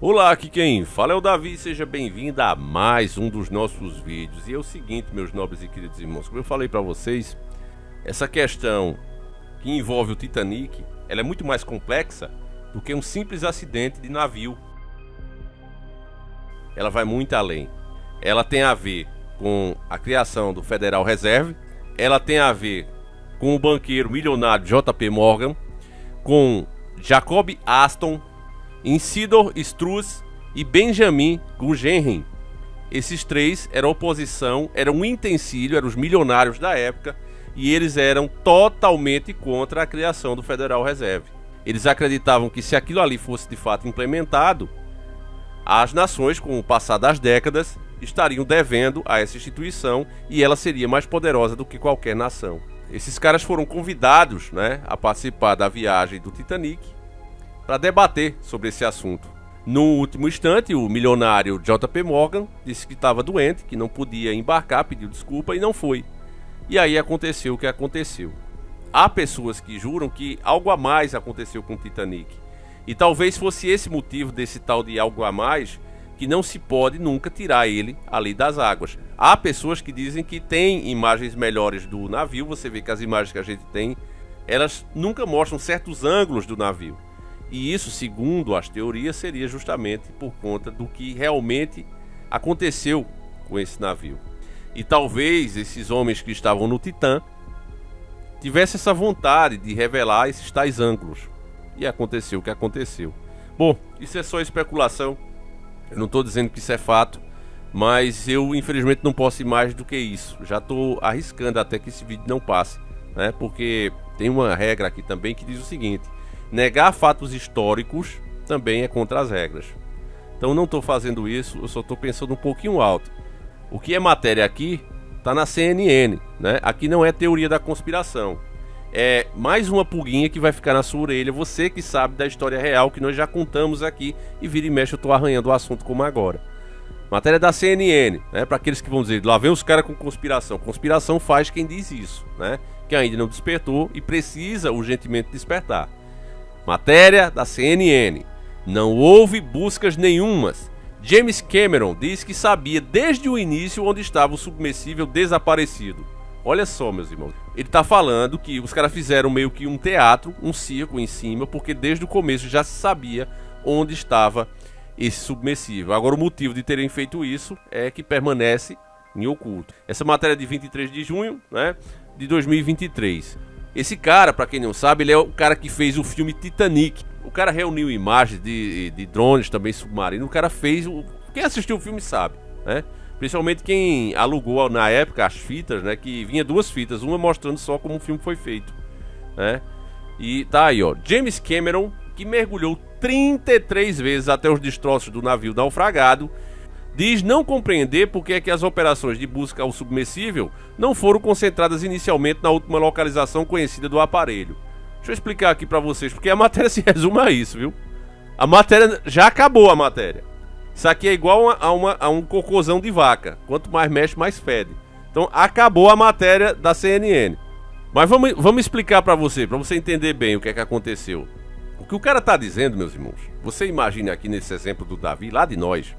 Olá, aqui quem fala é o Davi, seja bem-vindo a mais um dos nossos vídeos. E é o seguinte, meus nobres e queridos irmãos, como eu falei para vocês, essa questão que envolve o Titanic, ela é muito mais complexa do que um simples acidente de navio. Ela vai muito além. Ela tem a ver com a criação do Federal Reserve, ela tem a ver com o banqueiro milionário J.P. Morgan, com Jacob Astor, Isidor Straus e Benjamin Guggenheim. Esses três eram oposição, eram um utensílio, eram os milionários da época, e eles eram totalmente contra a criação do Federal Reserve. Eles acreditavam que se aquilo ali fosse de fato implementado, as nações, com o passar das décadas, estariam devendo a essa instituição e ela seria mais poderosa do que qualquer nação. Esses caras foram convidados, a participar da viagem do Titanic para debater sobre esse assunto. No último instante, o milionário J.P. Morgan disse que estava doente, que não podia embarcar, pediu desculpa e não foi. E aí aconteceu o que aconteceu. Há pessoas que juram que algo a mais aconteceu com o Titanic. E talvez fosse esse motivo desse tal de algo a mais, que não se pode nunca tirar ele ali das águas. Há pessoas que dizem que tem imagens melhores do navio. Você vê que as imagens que a gente tem, elas nunca mostram certos ângulos do navio. E isso, segundo as teorias, seria justamente por conta do que realmente aconteceu com esse navio. E talvez esses homens que estavam no Titã tivessem essa vontade de revelar esses tais ângulos. E aconteceu o que aconteceu. Bom, isso é só especulação. Eu não estou dizendo que isso é fato, mas eu infelizmente não posso ir mais do que isso. Já estou arriscando até que esse vídeo não passe, porque tem uma regra aqui também que diz o seguinte: negar fatos históricos também é contra as regras. Então não estou fazendo isso, eu só estou pensando um pouquinho alto. O que é matéria aqui está na CNN, Aqui não é teoria da conspiração. É mais uma pulguinha que vai ficar na sua orelha. Você que sabe da história real que nós já contamos aqui, e vira e mexe eu estou arranhando o assunto como agora. Matéria da CNN, para aqueles que vão dizer, lá vem os caras com conspiração. Conspiração faz quem diz isso, que ainda não despertou e precisa urgentemente despertar. Matéria da CNN. Não houve buscas nenhumas. James Cameron diz que sabia desde o início onde estava o submersível desaparecido. Olha só, meus irmãos. Ele está falando que os caras fizeram meio que um teatro, um circo em cima, porque desde o começo já se sabia onde estava esse submersível. Agora, o motivo de terem feito isso é que permanece em oculto. Essa matéria é de 23 de junho, de 2023. Esse cara, para quem não sabe, ele é o cara que fez o filme Titanic. O cara reuniu imagens de drones também submarinos. O cara fez... Quem assistiu o filme sabe, Principalmente quem alugou na época as fitas, que vinha duas fitas, uma mostrando só como o filme foi feito, E tá aí, ó, James Cameron, que mergulhou 33 vezes até os destroços do navio naufragado, diz não compreender porque é que as operações de busca ao submersível não foram concentradas inicialmente na última localização conhecida do aparelho. Deixa eu explicar aqui pra vocês, porque a matéria se resume a isso, viu? A matéria, já acabou a matéria. Isso aqui é igual a um cocôzão de vaca. Quanto mais mexe, mais fede. Então acabou a matéria da CNN. Mas vamos explicar pra você entender bem o que é que aconteceu. O que o cara tá dizendo, meus irmãos, você imagine aqui nesse exemplo do Davi, lá de nós.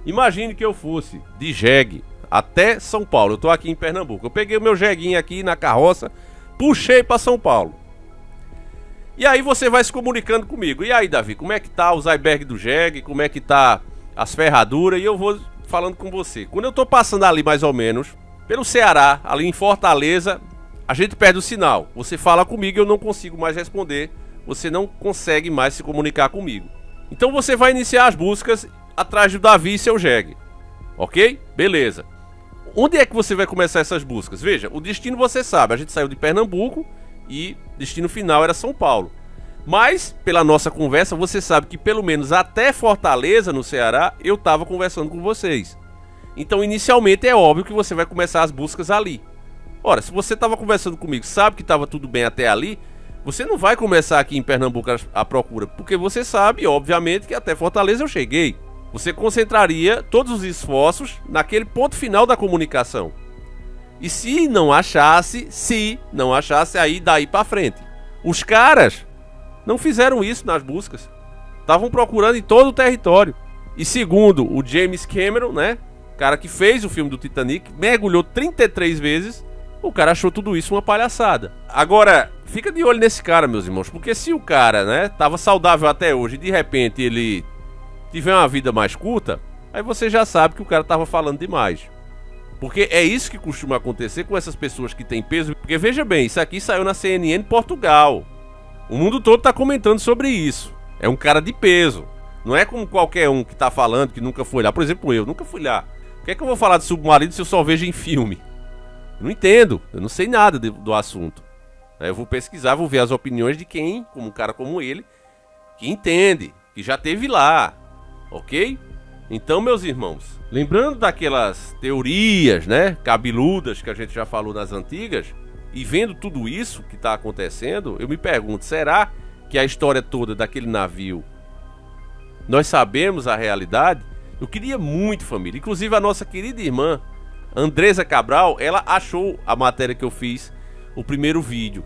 Imagine que eu fosse de jegue até São Paulo. Eu tô aqui em Pernambuco. Eu peguei o meu jeguinho aqui na carroça, puxei pra São Paulo. E aí você vai se comunicando comigo. E aí, Davi, como é que tá os icebergs do jegue? Como é que tá as ferraduras? E eu vou falando com você. Quando eu tô passando ali mais ou menos pelo Ceará, ali em Fortaleza, a gente perde o sinal. Você fala comigo e eu não consigo mais responder. Você não consegue mais se comunicar comigo. Então você vai iniciar as buscas atrás do Davi e seu jegue. Ok? Beleza. Onde é que você vai começar essas buscas? Veja, o destino você sabe. A gente saiu de Pernambuco e destino final era São Paulo. Mas, pela nossa conversa, você sabe que pelo menos até Fortaleza, no Ceará, eu estava conversando com vocês. Então, inicialmente, é óbvio que você vai começar as buscas ali. Ora, se você estava conversando comigo, sabe que estava tudo bem até ali, você não vai começar aqui em Pernambuco a procura, porque você sabe, obviamente, que até Fortaleza eu cheguei. Você concentraria todos os esforços naquele ponto final da comunicação. E se não achasse, aí daí para frente. Os caras não fizeram isso nas buscas. Estavam procurando em todo o território. E segundo o James Cameron, né, cara que fez o filme do Titanic, mergulhou 33 vezes, o cara achou tudo isso uma palhaçada. Agora, fica de olho nesse cara, meus irmãos, porque se o cara, né, tava saudável até hoje e de repente ele tiver uma vida mais curta, aí você já sabe que o cara tava falando demais. Porque é isso que costuma acontecer com essas pessoas que têm peso. Porque veja bem, isso aqui saiu na CNN Portugal. O mundo todo tá comentando sobre isso. É um cara de peso. Não é como qualquer um que tá falando que nunca foi lá. Por exemplo, eu nunca fui lá. Por que é que eu vou falar de submarino se eu só vejo em filme? Eu não entendo. Eu não sei nada do assunto. Eu vou pesquisar, vou ver as opiniões de quem, como um cara como ele, que entende, que já teve lá. Ok? Então, meus irmãos, lembrando daquelas teorias, né, cabeludas que a gente já falou nas antigas, e vendo tudo isso que está acontecendo, eu me pergunto, será que a história toda daquele navio, nós sabemos a realidade? Eu queria muito, família, inclusive a nossa querida irmã, Andresa Cabral, ela achou a matéria que eu fiz, o primeiro vídeo,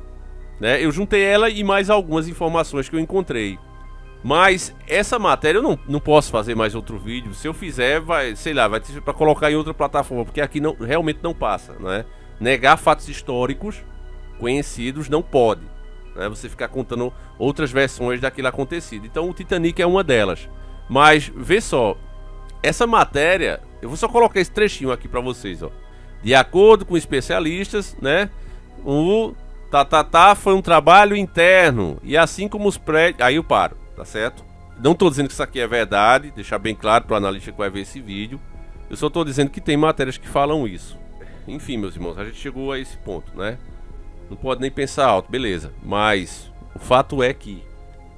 né? Eu juntei ela e mais algumas informações que eu encontrei. Mas essa matéria eu não posso fazer mais outro vídeo. Se eu fizer, vai, sei lá, vai ter para colocar em outra plataforma, porque aqui não, realmente não passa, né? Negar fatos históricos conhecidos não pode, né? Você ficar contando outras versões daquilo acontecido. Então o Titanic é uma delas. Mas vê só, essa matéria, eu vou só colocar esse trechinho aqui para vocês, ó. De acordo com especialistas, né? O foi um trabalho interno e assim como os prédios, aí eu paro. Tá certo? Não tô dizendo que isso aqui é verdade, deixar bem claro para o analista que vai ver esse vídeo. Eu só tô dizendo que tem matérias que falam isso. Enfim, meus irmãos, a gente chegou a esse ponto, né? Não pode nem pensar alto, beleza. Mas o fato é que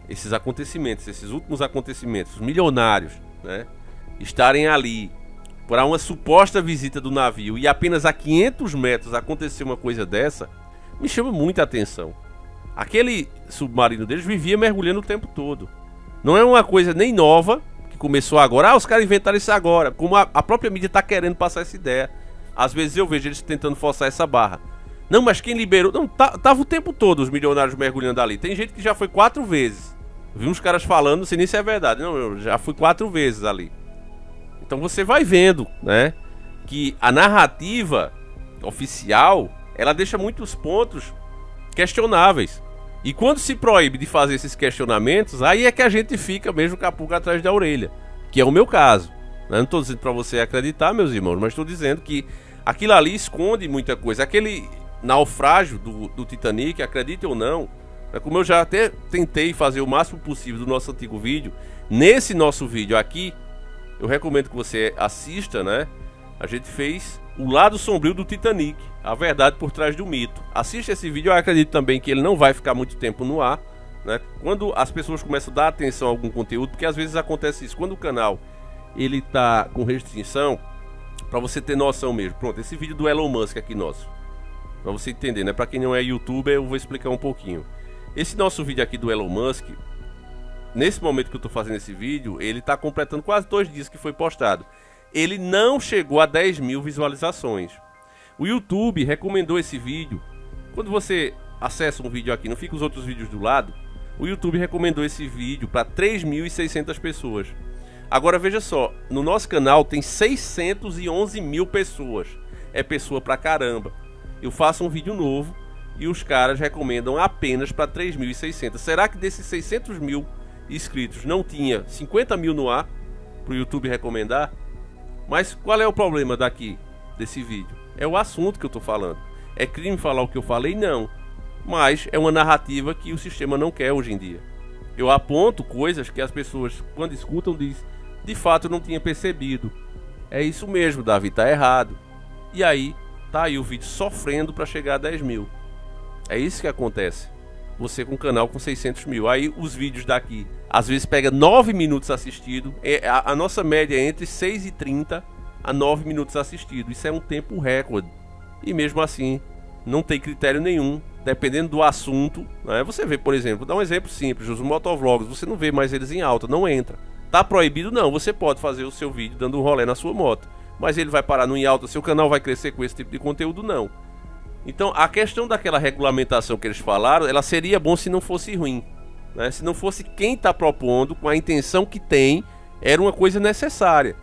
esses acontecimentos, esses últimos acontecimentos, os milionários, né, estarem ali para uma suposta visita do navio e apenas a 500 metros acontecer uma coisa dessa, me chama muita atenção. Aquele submarino deles vivia mergulhando o tempo todo. Não é uma coisa nem nova, que começou agora. Ah, os caras inventaram isso agora. Como a própria mídia está querendo passar essa ideia. Às vezes eu vejo eles tentando forçar essa barra. Não, mas quem liberou... Não, tava o tempo todo os milionários mergulhando ali. Tem gente que já foi 4 vezes. Vi uns caras falando, não sei nem se é verdade. Não, eu já fui 4 vezes ali. Então você vai vendo, né, que a narrativa oficial, ela deixa muitos pontos questionáveis. E quando se proíbe de fazer esses questionamentos, aí é que a gente fica mesmo com a pulga atrás da orelha, que é o meu caso. Eu não estou dizendo para você acreditar, meus irmãos, mas estou dizendo que aquilo ali esconde muita coisa. Aquele naufrágio do Titanic, acredite ou não, como eu já até tentei fazer o máximo possível do nosso antigo vídeo, nesse nosso vídeo aqui, eu recomendo que você assista, né? A gente fez o lado sombrio do Titanic, a verdade por trás do mito. Assista esse vídeo, eu acredito também que ele não vai ficar muito tempo no ar, né? Quando as pessoas começam a dar atenção a algum conteúdo, porque às vezes acontece isso, quando o canal ele tá com restrição, para você ter noção mesmo. Pronto, esse vídeo do Elon Musk aqui nosso, para você entender, né? Para quem não é youtuber, eu vou explicar um pouquinho. Esse nosso vídeo aqui do Elon Musk, nesse momento que eu tô fazendo esse vídeo, ele tá completando quase 2 dias que foi postado. Ele não chegou a 10 mil visualizações. O YouTube recomendou esse vídeo. Quando você acessa um vídeo aqui, não fica os outros vídeos do lado, o YouTube recomendou esse vídeo para 3.600 pessoas. Agora veja só, no nosso canal tem 611 mil pessoas. É pessoa pra caramba. Eu faço um vídeo novo e os caras recomendam apenas para 3.600. Será que desses 600 mil inscritos não tinha 50 mil no ar pro YouTube recomendar? Mas qual é o problema desse vídeo? É o assunto que eu tô falando. É crime falar o que eu falei? Não. Mas é uma narrativa que o sistema não quer hoje em dia. Eu aponto coisas que as pessoas, quando escutam, dizem: de fato eu não tinha percebido. É isso mesmo, Davi, tá errado. E aí, tá aí o vídeo sofrendo para chegar a 10 mil. É isso que acontece. Você com um canal com 600 mil. Aí os vídeos daqui, às vezes pega 9 minutos assistido. A nossa média é entre 6h30 a 9 minutos assistido. Isso é um tempo recorde. E mesmo assim, não tem critério nenhum. Dependendo do assunto, né? Você vê, por exemplo, vou dar um exemplo simples, os motovlogs, você não vê mais eles em alta, não entra. Tá proibido? Não, você pode fazer o seu vídeo dando um rolê na sua moto. Mas ele vai parar no em alta, seu canal vai crescer com esse tipo de conteúdo? Não. Então a questão daquela regulamentação que eles falaram, ela seria bom se não fosse ruim. né? Se não fosse quem está propondo, com a intenção que tem, era uma coisa necessária.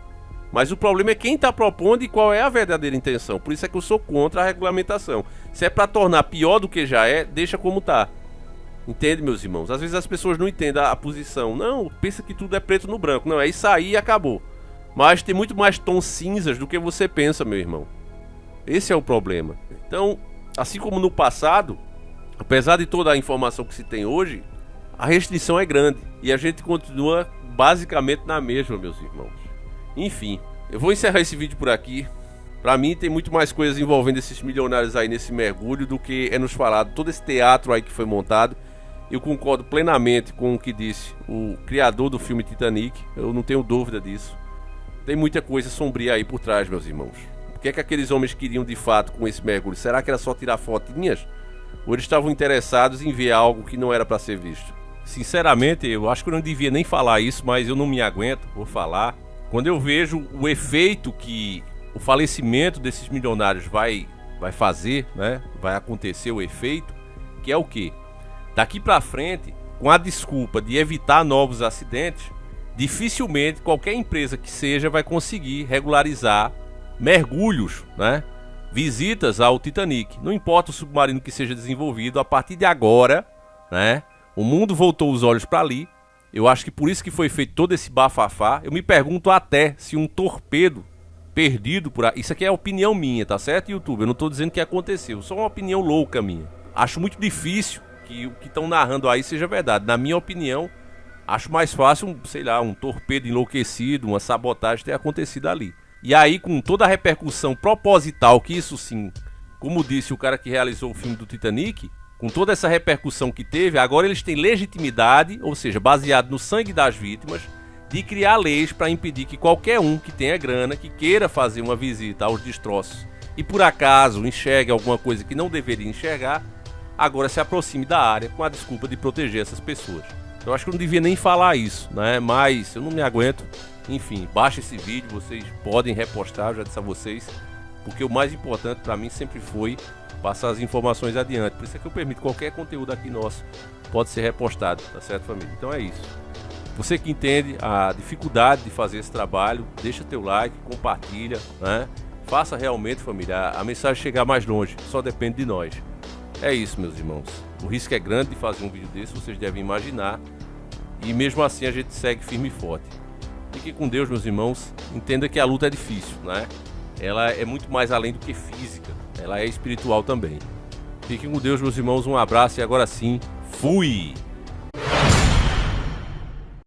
Mas o problema é quem está propondo e qual é a verdadeira intenção. Por isso é que eu sou contra a regulamentação. Se é para tornar pior do que já é, deixa como está. Entende, meus irmãos? Às vezes as pessoas não entendem a posição. Não, pensa que tudo é preto no branco. Não, é isso aí e acabou. Mas tem muito mais tons cinzas do que você pensa, meu irmão. Esse é o problema. Então, assim como no passado, apesar de toda a informação que se tem hoje, a restrição é grande. E a gente continua basicamente na mesma, meus irmãos. Enfim, eu vou encerrar esse vídeo por aqui. Pra mim tem muito mais coisas envolvendo esses milionários aí nesse mergulho do que é nos falado. Todo esse teatro aí que foi montado. Eu concordo plenamente com o que disse o criador do filme Titanic. Eu não tenho dúvida disso. Tem muita coisa sombria aí por trás, meus irmãos. O que é que aqueles homens queriam de fato com esse mergulho? Será que era só tirar fotinhas? Ou eles estavam interessados em ver algo que não era pra ser visto? Sinceramente, eu acho que eu não devia nem falar isso, mas eu não me aguento, vou falar. Quando eu vejo o efeito que o falecimento desses milionários vai fazer, né? Vai acontecer o efeito, que é o quê? Daqui pra frente, com a desculpa de evitar novos acidentes, dificilmente qualquer empresa que seja vai conseguir regularizar mergulhos, né? Visitas ao Titanic. Não importa o submarino que seja desenvolvido, a partir de agora, né? O mundo voltou os olhos para ali. Eu acho que por isso que foi feito todo esse bafafá. Eu me pergunto até se um torpedo perdido por aí... Isso aqui é opinião minha, tá certo, YouTube? Eu não tô dizendo que aconteceu, só uma opinião louca minha. Acho muito difícil que o que estão narrando aí seja verdade. Na minha opinião, acho mais fácil, sei lá, um torpedo enlouquecido, uma sabotagem ter acontecido ali. E aí, com toda a repercussão proposital que isso sim, como disse o cara que realizou o filme do Titanic... Com toda essa repercussão que teve, agora eles têm legitimidade, ou seja, baseado no sangue das vítimas, de criar leis para impedir que qualquer um que tenha grana, que queira fazer uma visita aos destroços e por acaso enxergue alguma coisa que não deveria enxergar, agora se aproxime da área com a desculpa de proteger essas pessoas. Eu acho que eu não devia nem falar isso, né? Mas eu não me aguento. Enfim, baixa esse vídeo, vocês podem repostar, eu já disse a vocês, porque o mais importante para mim sempre foi passar as informações adiante. Por isso é que eu permito qualquer conteúdo aqui nosso pode ser repostado, tá certo, família? Então é isso. Você que entende a dificuldade de fazer esse trabalho, deixa teu like, compartilha, né? Faça realmente, família, a mensagem chegar mais longe. Só depende de nós. É isso, meus irmãos. O risco é grande de fazer um vídeo desse, vocês devem imaginar. E mesmo assim a gente segue firme e forte. Fique com Deus, meus irmãos. Entenda que a luta é difícil, né? Ela é muito mais além do que física. Ela é espiritual também. Fiquem com Deus, meus irmãos. Um abraço e agora sim, fui!